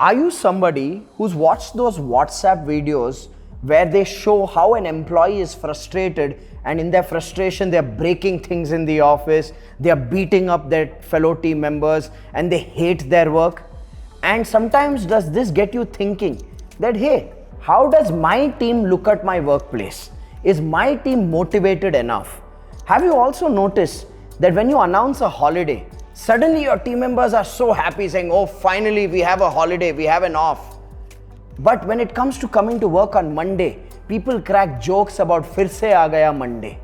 Are you somebody who's watched those WhatsApp videos where they show how an employee is frustrated and in their frustration they're breaking things in the office, they're beating up their fellow team members and they hate their work? And sometimes does this get you thinking that, hey, how does my team look at my workplace? Is my team motivated enough? Have you also noticed that when you announce a holiday, suddenly your team members are so happy saying, oh, finally we have a holiday, we have an off. But when it comes to coming to work on Monday, people crack jokes about fir se aa gaya Monday.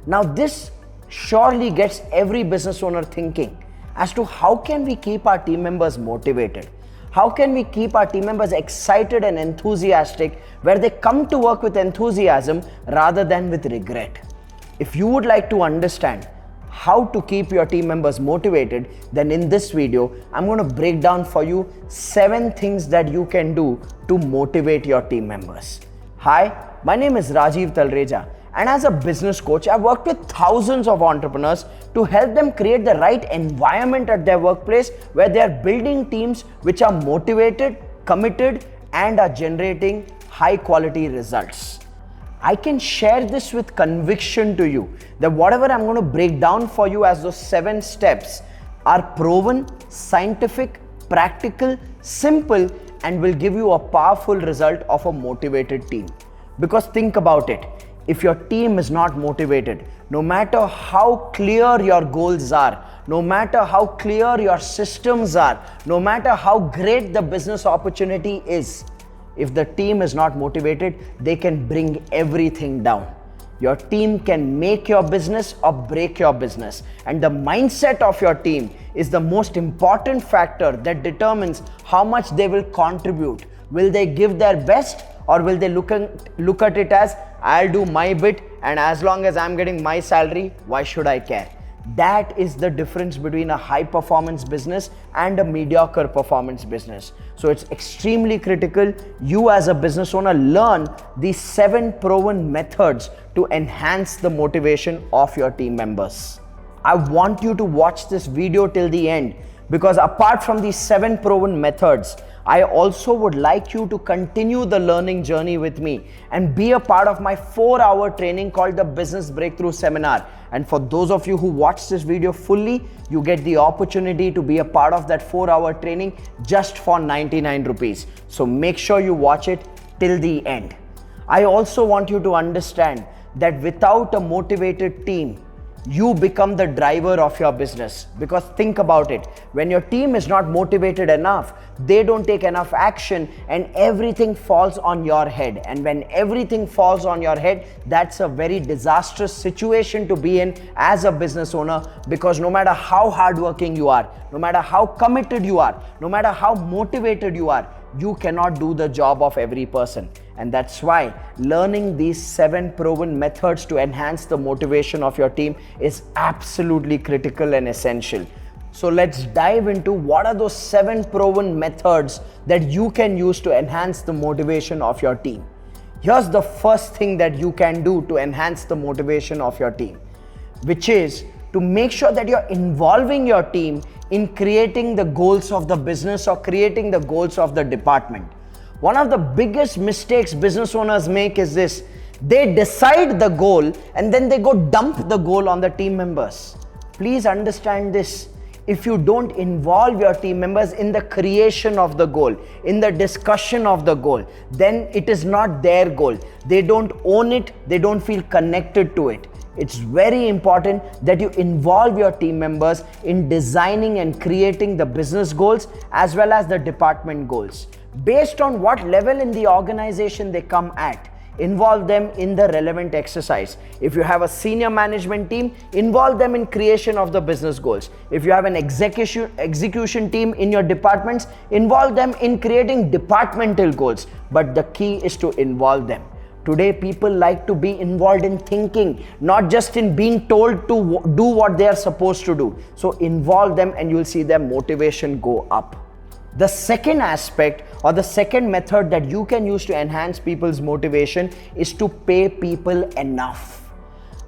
Now this surely gets every business owner thinking as to how can we keep our team members motivated? How can we keep our team members excited and enthusiastic where they come to work with enthusiasm rather than with regret? If you would like to understand how to keep your team members motivated, then in this video, I'm going to break down for you 7 things that you can do to motivate your team members. Hi, my name is Rajiv Talreja, and as a business coach, I've worked with thousands of entrepreneurs to help them create the right environment at their workplace where they are building teams which are motivated, committed, and are generating high quality results. I can share this with conviction to you that whatever I'm going to break down for you as those 7 steps are proven, scientific, practical, simple, and will give you a powerful result of a motivated team. Because think about it, if your team is not motivated, no matter how clear your goals are, no matter how clear your systems are, no matter how great the business opportunity is, if the team is not motivated, they can bring everything down. Your team can make your business or break your business. And the mindset of your team is the most important factor that determines how much they will contribute. Will they give their best, or will they look at it as, I'll do my bit and as long as I'm getting my salary, why should I care? That is the difference between a high performance business and a mediocre performance business. So it's extremely critical you as a business owner learn these 7 proven methods to enhance the motivation of your team members. I want you to watch this video till the end, because apart from these 7 proven methods, I also would like you to continue the learning journey with me and be a part of my 4-hour training called the Business Breakthrough Seminar. And for those of you who watch this video fully, you get the opportunity to be a part of that 4-hour training just for 99 rupees. So make sure you watch it till the end. I also want you to understand that without a motivated team, you become the driver of your business. Because think about it, when your team is not motivated enough, they don't take enough action and everything falls on your head. And when everything falls on your head, that's a very disastrous situation to be in as a business owner, because no matter how hardworking you are, no matter how committed you are, no matter how motivated you are, you cannot do the job of every person. And that's why learning these 7 proven methods to enhance the motivation of your team is absolutely critical and essential. So let's dive into what are those 7 proven methods that you can use to enhance the motivation of your team. Here's the first thing that you can do to enhance the motivation of your team, which is to make sure that you're involving your team in creating the goals of the business or creating the goals of the department. One of the biggest mistakes business owners make is this: they decide the goal and then they go dump the goal on the team members. Please understand this. If you don't involve your team members in the creation of the goal, in the discussion of the goal, then it is not their goal. They don't own it, they don't feel connected to it. It's very important that you involve your team members in designing and creating the business goals as well as the department goals. Based on what level in the organization they come at, involve them in the relevant exercise. If you have a senior management team, involve them in creation of the business goals. If you have an execution team in your departments, involve them in creating departmental goals. But the key is to involve them. Today, people like to be involved in thinking, not just in being told to do what they are supposed to do. So involve them and you'll see their motivation go up. The second aspect or the second method that you can use to enhance people's motivation is to pay people enough.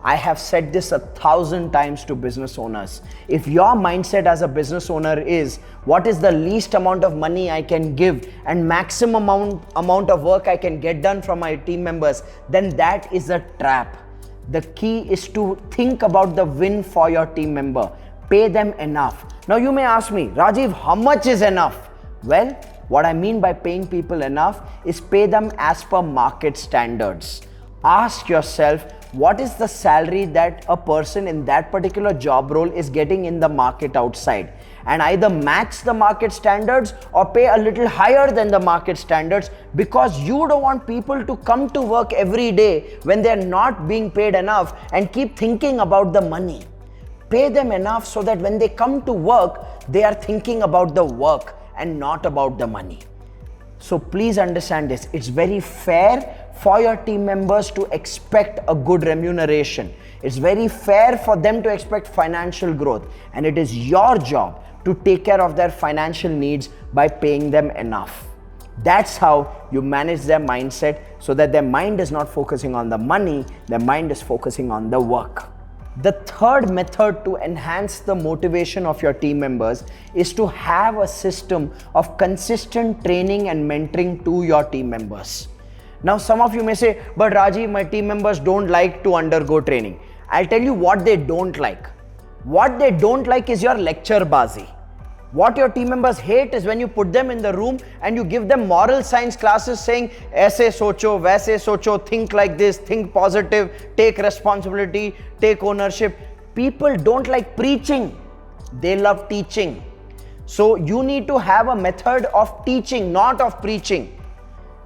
I have said this 1,000 times to business owners. If your mindset as a business owner is what is the least amount of money I can give and maximum amount of work I can get done from my team members, then that is a trap. The key is to think about the win for your team member. Pay them enough. Now you may ask me, Rajiv, how much is enough? Well, what I mean by paying people enough is pay them as per market standards. Ask yourself, what is the salary that a person in that particular job role is getting in the market outside, and either match the market standards or pay a little higher than the market standards, because you don't want people to come to work every day when they're not being paid enough and keep thinking about the money. Pay them enough so that when they come to work, they are thinking about the work and not about the money. So please understand this. It's very fair for your team members to expect a good remuneration. It's very fair for them to expect financial growth, and it is your job to take care of their financial needs by paying them enough. That's how you manage their mindset, so that their mind is not focusing on the money, their mind is focusing on the work. The third method to enhance the motivation of your team members is to have a system of consistent training and mentoring to your team members. Now, some of you may say, but Rajiv, my team members don't like to undergo training. I'll tell you what they don't like. What they don't like is your lecture bazi. What your team members hate is when you put them in the room and you give them moral science classes saying, aise socho, vaise socho, think like this, think positive, take responsibility, take ownership. People don't like preaching. They love teaching. So you need to have a method of teaching, not of preaching.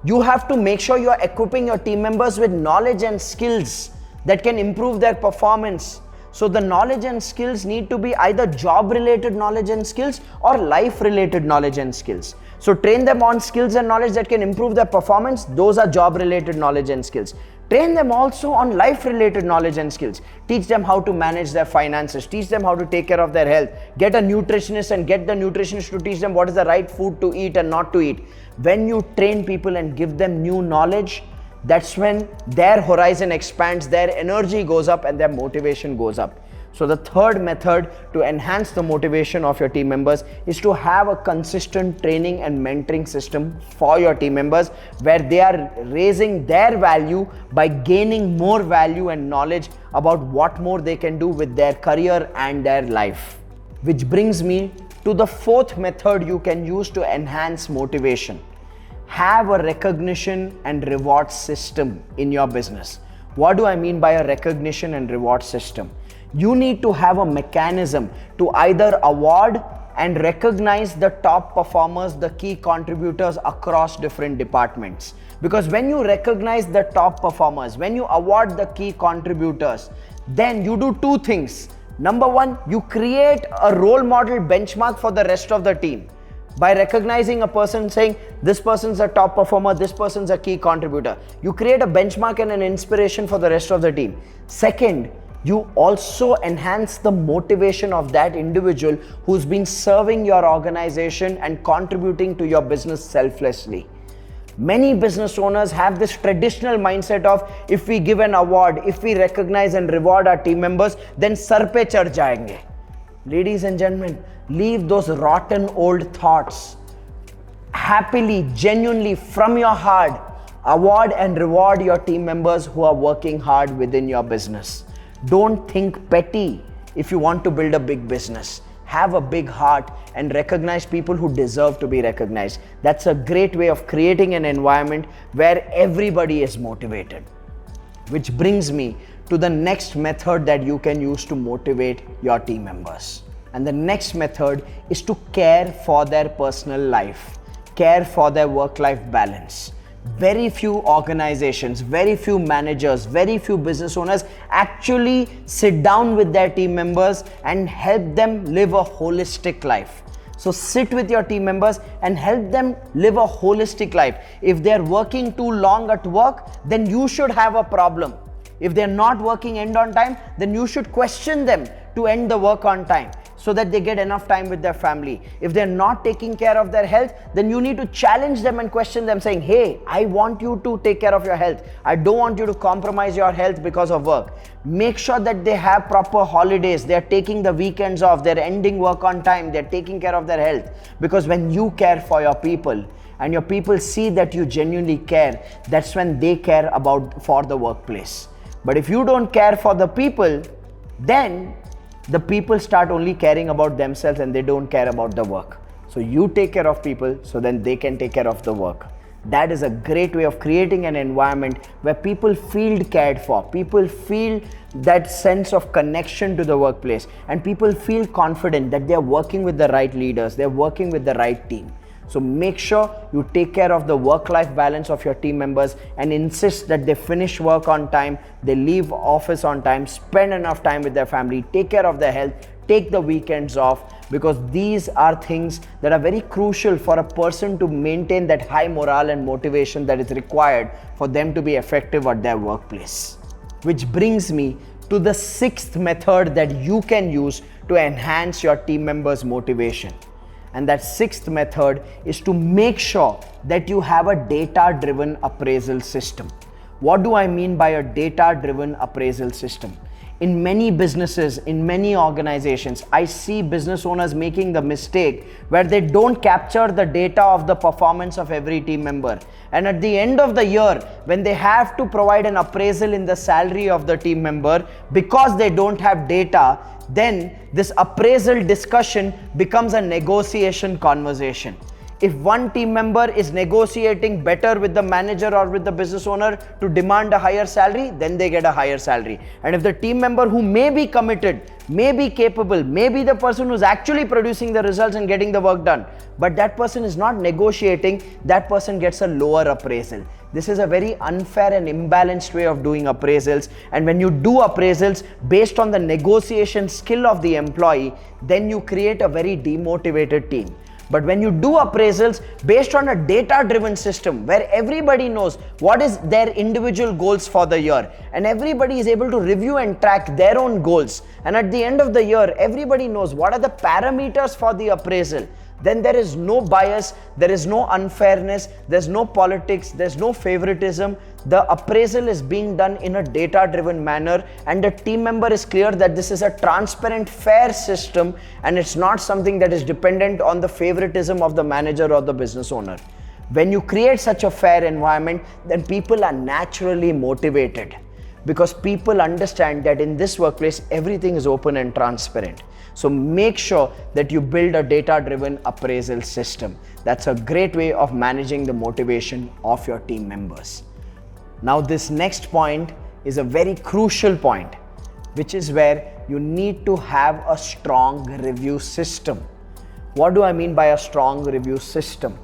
You have to make sure you are equipping your team members with knowledge and skills that can improve their performance. So the knowledge and skills need to be either job related knowledge and skills or life related knowledge and skills. So train them on skills and knowledge that can improve their performance. Those are job related knowledge and skills. Train them also on life related knowledge and skills. Teach them how to manage their finances. Teach them how to take care of their health. Get a nutritionist and get the nutritionist to teach them what is the right food to eat and not to eat. When you train people and give them new knowledge, that's when their horizon expands, their energy goes up, and their motivation goes up. So the third method to enhance the motivation of your team members is to have a consistent training and mentoring system for your team members, where they are raising their value by gaining more value and knowledge about what more they can do with their career and their life. Which brings me to the fourth method you can use to enhance motivation. Have a recognition and reward system in your business. What do I mean by a recognition and reward system? You need to have a mechanism to either award and recognize the top performers, the key contributors across different departments. Because when you recognize the top performers, when you award the key contributors, then you do two things. Number one, you create a role model benchmark for the rest of the team. By recognizing a person, saying this person's a top performer, this person's a key contributor, you create a benchmark and an inspiration for the rest of the team. Second, you also enhance the motivation of that individual who's been serving your organization and contributing to your business selflessly. Many business owners have this traditional mindset of, if we give an award, if we recognize and reward our team members, then sar pe chadh jayenge. Ladies and gentlemen, leave those rotten old thoughts. Happily, genuinely, from your heart, award and reward your team members who are working hard within your business. Don't think petty if you want to build a big business. Have a big heart and recognize people who deserve to be recognized. That's a great way of creating an environment where everybody is motivated. Which brings me to the next method that you can use to motivate your team members. And the next method is to care for their personal life, care for their work-life balance. Very few organizations, very few managers, very few business owners actually sit down with their team members and help them live a holistic life. So sit with your team members and help them live a holistic life. If they're working too long at work, then you should have a problem. If they're not working end on time, then you should question them to end the work on time. so that they get enough time with their family. If they're not taking care of their health, then you need to challenge them and question them, saying, hey, I want you to take care of your health. I don't want you to compromise your health because of work. Make sure that they have proper holidays. They're taking the weekends off. They're ending work on time. They're taking care of their health. Because when you care for your people and your people see that you genuinely care, that's when they care for the workplace. But if you don't care for the people, then the people start only caring about themselves and they don't care about the work. So you take care of people so then they can take care of the work. That is a great way of creating an environment where people feel cared for. People feel that sense of connection to the workplace, and people feel confident that they're working with the right leaders, they're working with the right team. So make sure you take care of the work-life balance of your team members and insist that they finish work on time, they leave office on time, spend enough time with their family, take care of their health, take the weekends off, because these are things that are very crucial for a person to maintain that high morale and motivation that is required for them to be effective at their workplace. Which brings me to the sixth method that you can use to enhance your team members' motivation. And that sixth method is to make sure that you have a data-driven appraisal system. What do I mean by a data-driven appraisal system? In many businesses, in many organizations, I see business owners making the mistake where they don't capture the data of the performance of every team member. And at the end of the year, when they have to provide an appraisal in the salary of the team member, because they don't have data, then this appraisal discussion becomes a negotiation conversation. If one team member is negotiating better with the manager or with the business owner to demand a higher salary, then they get a higher salary. And if the team member who may be committed, may be capable, may be the person who's actually producing the results and getting the work done, but that person is not negotiating, that person gets a lower appraisal. This is a very unfair and imbalanced way of doing appraisals. And when you do appraisals based on the negotiation skill of the employee, then you create a very demotivated team. But when you do appraisals based on a data-driven system where everybody knows what is their individual goals for the year, and everybody is able to review and track their own goals, and at the end of the year, everybody knows what are the parameters for the appraisal, then there is no bias, there is no unfairness, there's no politics, there's no favoritism. The appraisal is being done in a data-driven manner, and the team member is clear that this is a transparent, fair system, and it's not something that is dependent on the favoritism of the manager or the business owner. When you create such a fair environment, then people are naturally motivated, because people understand that in this workplace, everything is open and transparent. So make sure that you build a data-driven appraisal system. That's a great way of managing the motivation of your team members. Now, this next point is a very crucial point, which is where you need to have a strong review system. What do I mean by a strong review system?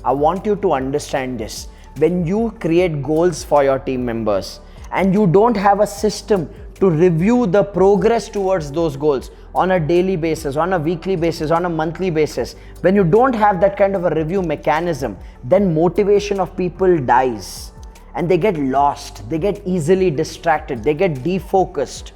I want you to understand this. When you create goals for your team members and you don't have a system to review the progress towards those goals on a daily basis, on a weekly basis, on a monthly basis, when you don't have that kind of a review mechanism, then motivation of people dies and they get lost, they get easily distracted, they get defocused.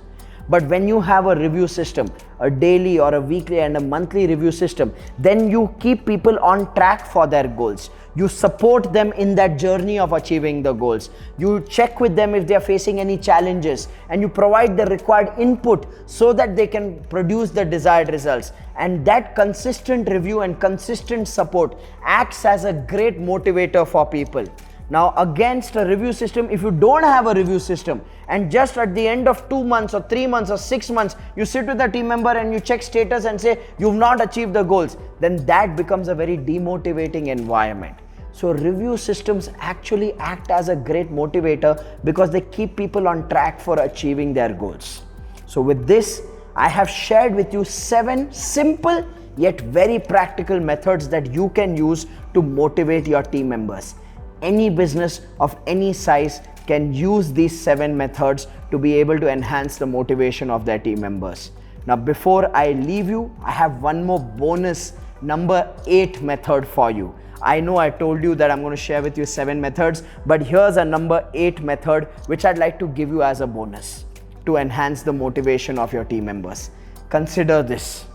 But when you have a review system, a daily or a weekly and a monthly review system, then you keep people on track for their goals. You support them in that journey of achieving the goals. You check with them if they are facing any challenges, and you provide the required input so that they can produce the desired results. And that consistent review and consistent support acts as a great motivator for people. Now, against a review system, if you don't have a review system and just at the end of 2 months or 3 months or 6 months, you sit with the team member and you check status and say you've not achieved the goals, then that becomes a very demotivating environment. So review systems actually act as a great motivator because they keep people on track for achieving their goals. So with this, I have shared with you 7 simple yet very practical methods that you can use to motivate your team members. Any business of any size can use these 7 methods to be able to enhance the motivation of their team members. Now, before I leave you, I have one more bonus number 8 method for you. I know I told you that I'm going to share with you 7 methods, but here's a number 8 method which I'd like to give you as a bonus to enhance the motivation of your team members. Consider this.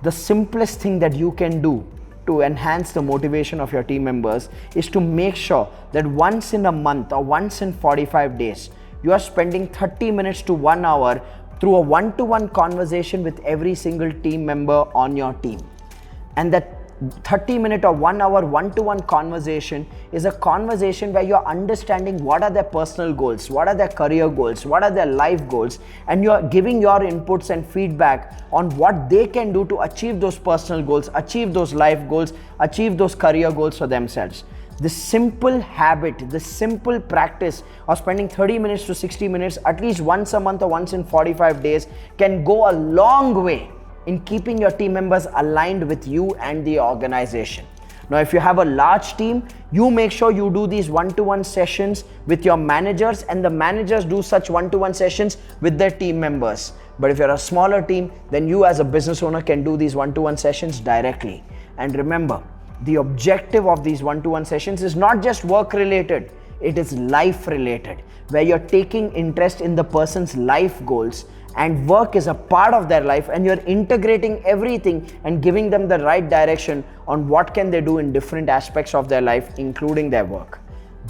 the simplest thing that you can do to enhance the motivation of your team members is to make sure that once in a month or once in 45 days, you are spending 30 minutes to 1 hour through a one-to-one conversation with every single team member on your team. And that 30-minute or 1 hour one-to-one conversation is a conversation where you're understanding what are their personal goals, what are their career goals, what are their life goals, and you're giving your inputs and feedback on what they can do to achieve those personal goals, achieve those life goals, achieve those career goals for themselves. This simple habit, this simple practice of spending 30 minutes to 60 minutes at least once a month or once in 45 days can go a long way in keeping your team members aligned with you and the organization. Now, if you have a large team, you make sure you do these one-to-one sessions with your managers, and the managers do such one-to-one sessions with their team members. But if you're a smaller team, then you as a business owner can do these one-to-one sessions directly. And remember, the objective of these one-to-one sessions is not just work related, it is life related, where you're taking interest in the person's life goals, and work is a part of their life, and you're integrating everything and giving them the right direction on what can they do in different aspects of their life, including their work.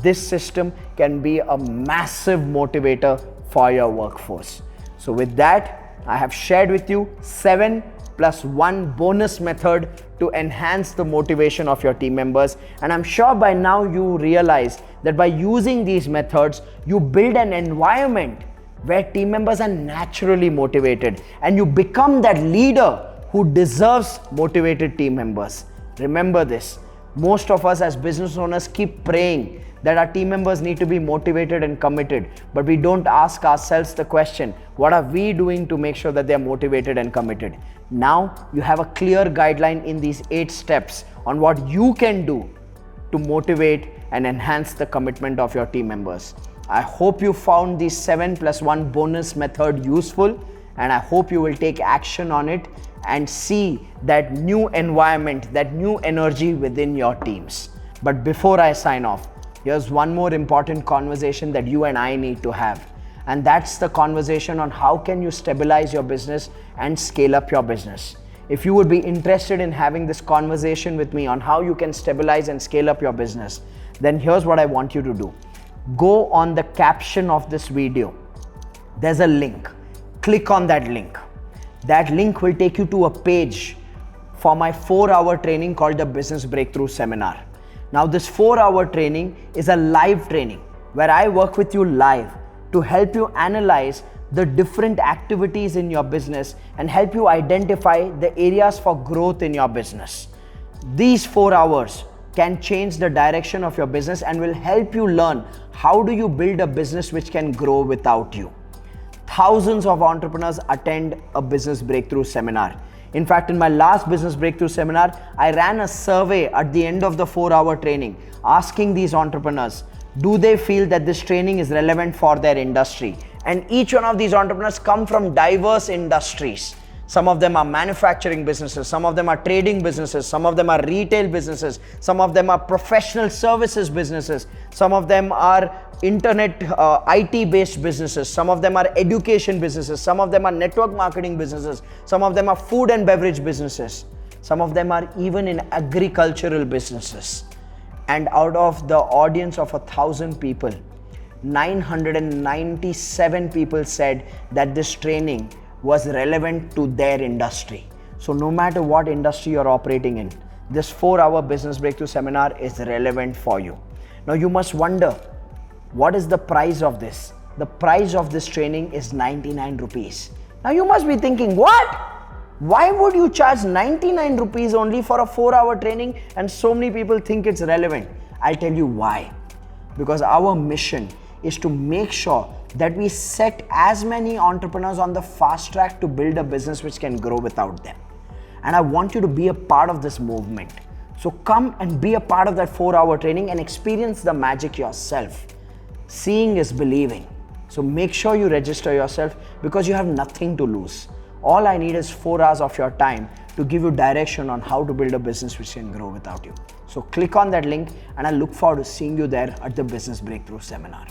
This system can be a massive motivator for your workforce. So with that, I have shared with you 7+1 bonus method to enhance the motivation of your team members. And I'm sure by now you realize that by using these methods, you build an environment where team members are naturally motivated, and you become that leader who deserves motivated team members. Remember this, most of us as business owners keep praying that our team members need to be motivated and committed, but we don't ask ourselves the question, what are we doing to make sure that they're motivated and committed? Now you have a clear guideline in these 8 steps on what you can do to motivate and enhance the commitment of your team members. I hope you found this 7+1 bonus method useful, and I hope you will take action on it and see that new environment, that new energy within your teams. But before I sign off, here's one more important conversation that you and I need to have, and that's the conversation on how can you stabilize your business and scale up your business. If you would be interested in having this conversation with me on how you can stabilize and scale up your business, then here's what I want you to do. Go on the caption of this video. There's a link. Click on that link. That link will take you to a page for my 4-hour training called the Business Breakthrough Seminar. Now, this 4-hour training is a live training where I work with you live to help you analyze the different activities in your business and help you identify the areas for growth in your business. These 4 hours can change the direction of your business and will help you learn how do you build a business which can grow without you. Thousands of entrepreneurs attend a Business Breakthrough Seminar. In fact, in my last Business Breakthrough Seminar, I ran a survey at the end of the 4-hour training asking these entrepreneurs, do they feel that this training is relevant for their industry? And each one of these entrepreneurs come from diverse industries. Some of them are manufacturing businesses, some of them are trading businesses, some of them are retail businesses, some of them are professional services businesses, some of them are internet IT based businesses, some of them are education businesses, some of them are network marketing businesses, some of them are food and beverage businesses, some of them are even in agricultural businesses. And out of the audience of 1,000 people, 997 people said that this training was relevant to their industry. So no matter what industry you're operating in, this 4-hour Business Breakthrough Seminar is relevant for you. Now you must wonder, what is the price of this? The price of this training is 99 rupees. Now you must be thinking, what? Why would you charge 99 rupees only for a 4-hour training and so many people think it's relevant? I'll tell you why. Because our mission is to make sure that we set as many entrepreneurs on the fast track to build a business which can grow without them. And I want you to be a part of this movement. So come and be a part of that 4-hour training and experience the magic yourself. Seeing is believing. So make sure you register yourself because you have nothing to lose. All I need is 4 hours of your time to give you direction on how to build a business which can grow without you. So click on that link and I look forward to seeing you there at the Business Breakthrough Seminar.